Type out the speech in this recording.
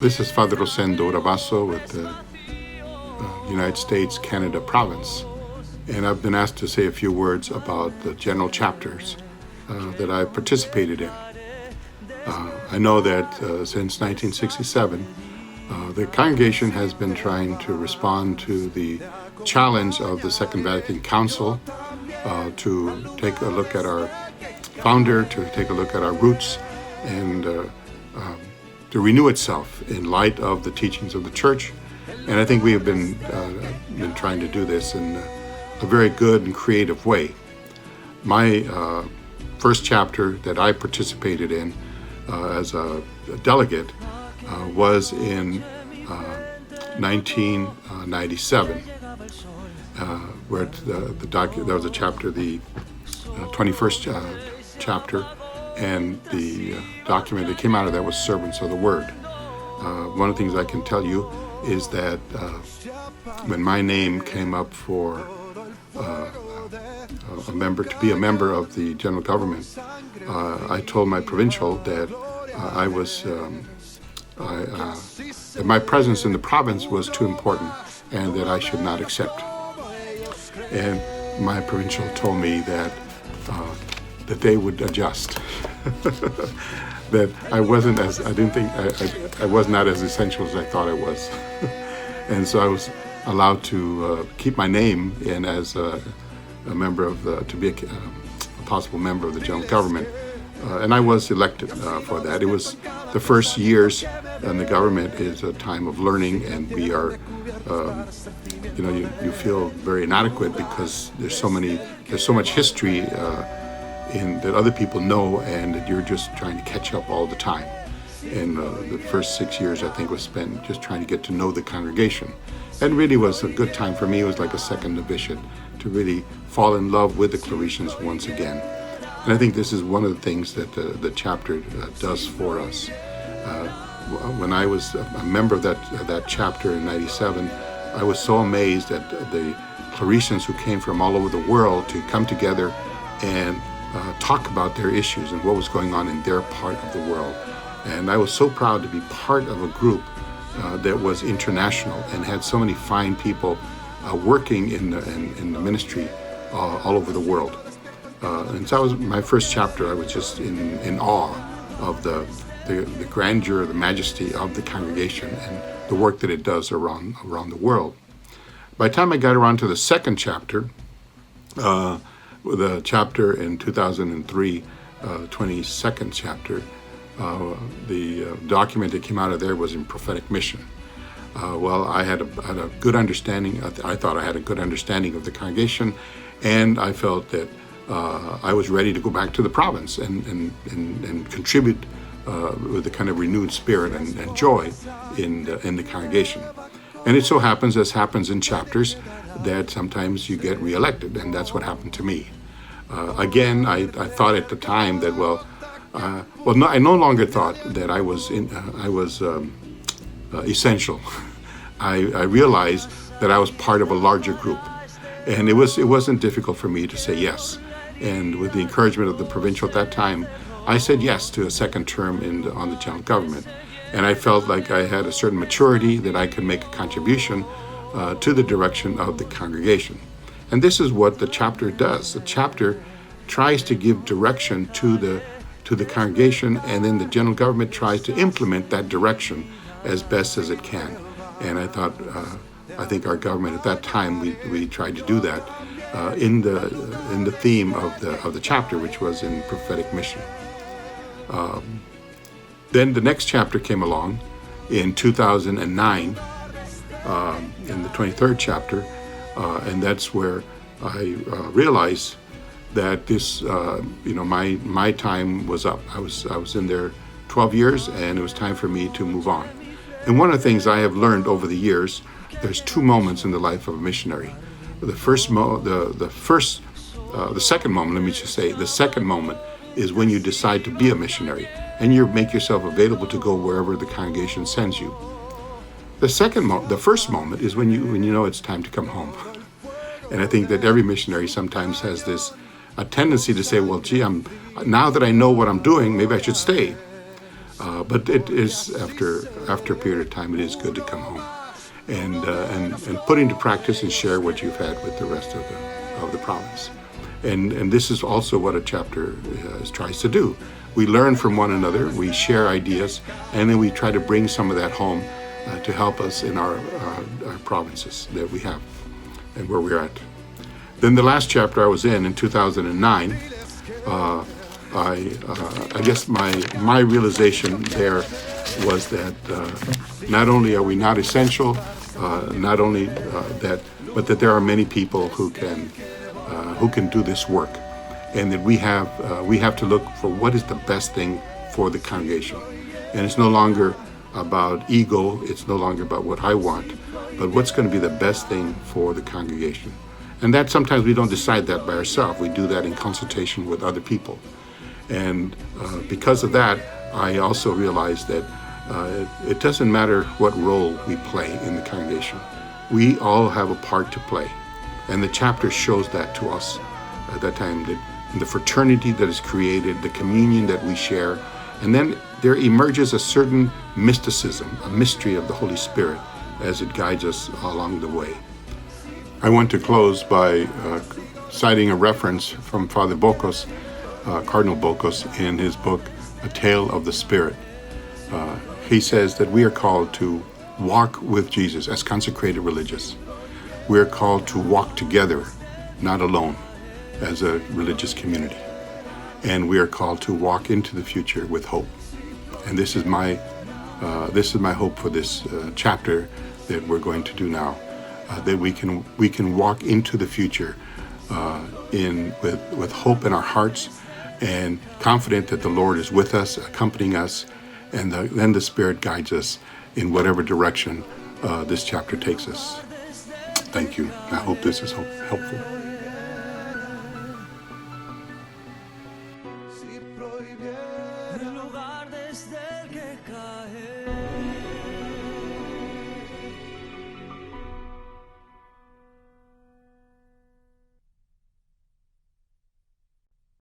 This is Father Rosendo, Urrabazo with the United States Canada province, and I've been asked to say a few words about the general chapters that I've participated in. I know that since 1967, the congregation has been trying to respond to the challenge of the Second Vatican Council to take a look at our founder, to take a look at our roots, and to renew itself in light of the teachings of the Church. And I think we have been trying to do this in a very good and creative way. My first chapter that I participated in as a delegate was in 1997, where there was a chapter, the 21st chapter, and the document that came out of that was Servants of the Word. One of the things I can tell you is that when my name came up for to be a member of the general government, I told my provincial that that my presence in the province was too important and that I should not accept. And my provincial told me that they would adjust. That I was not as essential as I thought I was. And so I was allowed to keep my name in as a member of to be a possible member of the general government. And I was elected for that. It was the first years in the government is a time of learning, and we are, you feel very inadequate because there's so much history that other people know, and that you're just trying to catch up all the time. And the first 6 years, I think, was spent just trying to get to know the congregation. And really was a good time for me. It was like a second novitiate to really fall in love with the Claretians once again. And I think this is one of the things that the chapter does for us. When I was a member of that chapter in '97, I was so amazed at the Claretians who came from all over the world to come together and talk about their issues and what was going on in their part of the world. And I was so proud to be part of a group that was international and had so many fine people working in the ministry all over the world. And so that was my first chapter. I was just in awe of the grandeur, the majesty of the congregation and the work that it does around the world. By the time I got around to the second chapter, the chapter in 2003, 22nd chapter, the document that came out of there was in prophetic mission. Well, I had a good understanding. I thought I had a good understanding of the congregation, and I felt that I was ready to go back to the province and contribute with a kind of renewed spirit and joy in the congregation. And it so happens, as happens in chapters, that sometimes you get reelected, and that's what happened to me. Again, I thought at the time that I no longer thought that I was essential. I realized that I was part of a larger group, and it wasn't difficult for me to say yes. And with the encouragement of the provincial at that time, I said yes to a second term on the general government. And I felt like I had a certain maturity that I could make a contribution to the direction of the congregation. And this is what the chapter does. The chapter tries to give direction to the congregation, and then the general government tries to implement that direction as best as it can. And I think our government at that time, we tried to do that in the theme of the chapter, which was in prophetic mission. Then the next chapter came along in 2009, in the 23rd chapter, and that's where I realized that this, my time was up. I was in there 12 years, and it was time for me to move on. And one of the things I have learned over the years, there's two moments in the life of a missionary. The second moment is when you decide to be a missionary, and you make yourself available to go wherever the congregation sends you. The first moment is when you know it's time to come home. And I think that every missionary sometimes has a tendency to say, well, gee, now that I know what I'm doing, maybe I should stay. But it is after a period of time, it is good to come home and put into practice and share what you've had with the rest of the province. And this is also what a chapter tries to do. We learn from one another, we share ideas, and then we try to bring some of that home to help us in our provinces that we have and where we're at. Then the last chapter I was in 2009, I guess my realization there was that not only are we not essential, not only that, but that there are many people who can do this work, and that we have to look for what is the best thing for the congregation. And it's no longer about ego, it's no longer about what I want, but what's going to be the best thing for the congregation. And that sometimes we don't decide that by ourselves. We do that in consultation with other people. And because of that, I also realized that it doesn't matter what role we play in the congregation. We all have a part to play. And the chapter shows that to us at that time, that the fraternity that is created, the communion that we share, and then there emerges a certain mysticism, a mystery of the Holy Spirit as it guides us along the way. I want to close by citing a reference from Father Bocos, Cardinal Bocos, in his book, A Tale of the Spirit. He says that we are called to walk with Jesus as consecrated religious. We are called to walk together, not alone, as a religious community. And we are called to walk into the future with hope. And this is my hope for this chapter that we're going to do now, that we can walk into the future with hope in our hearts, and confident that the Lord is with us, accompanying us, and then the Spirit guides us in whatever direction this chapter takes us. Thank you. I hope this is helpful.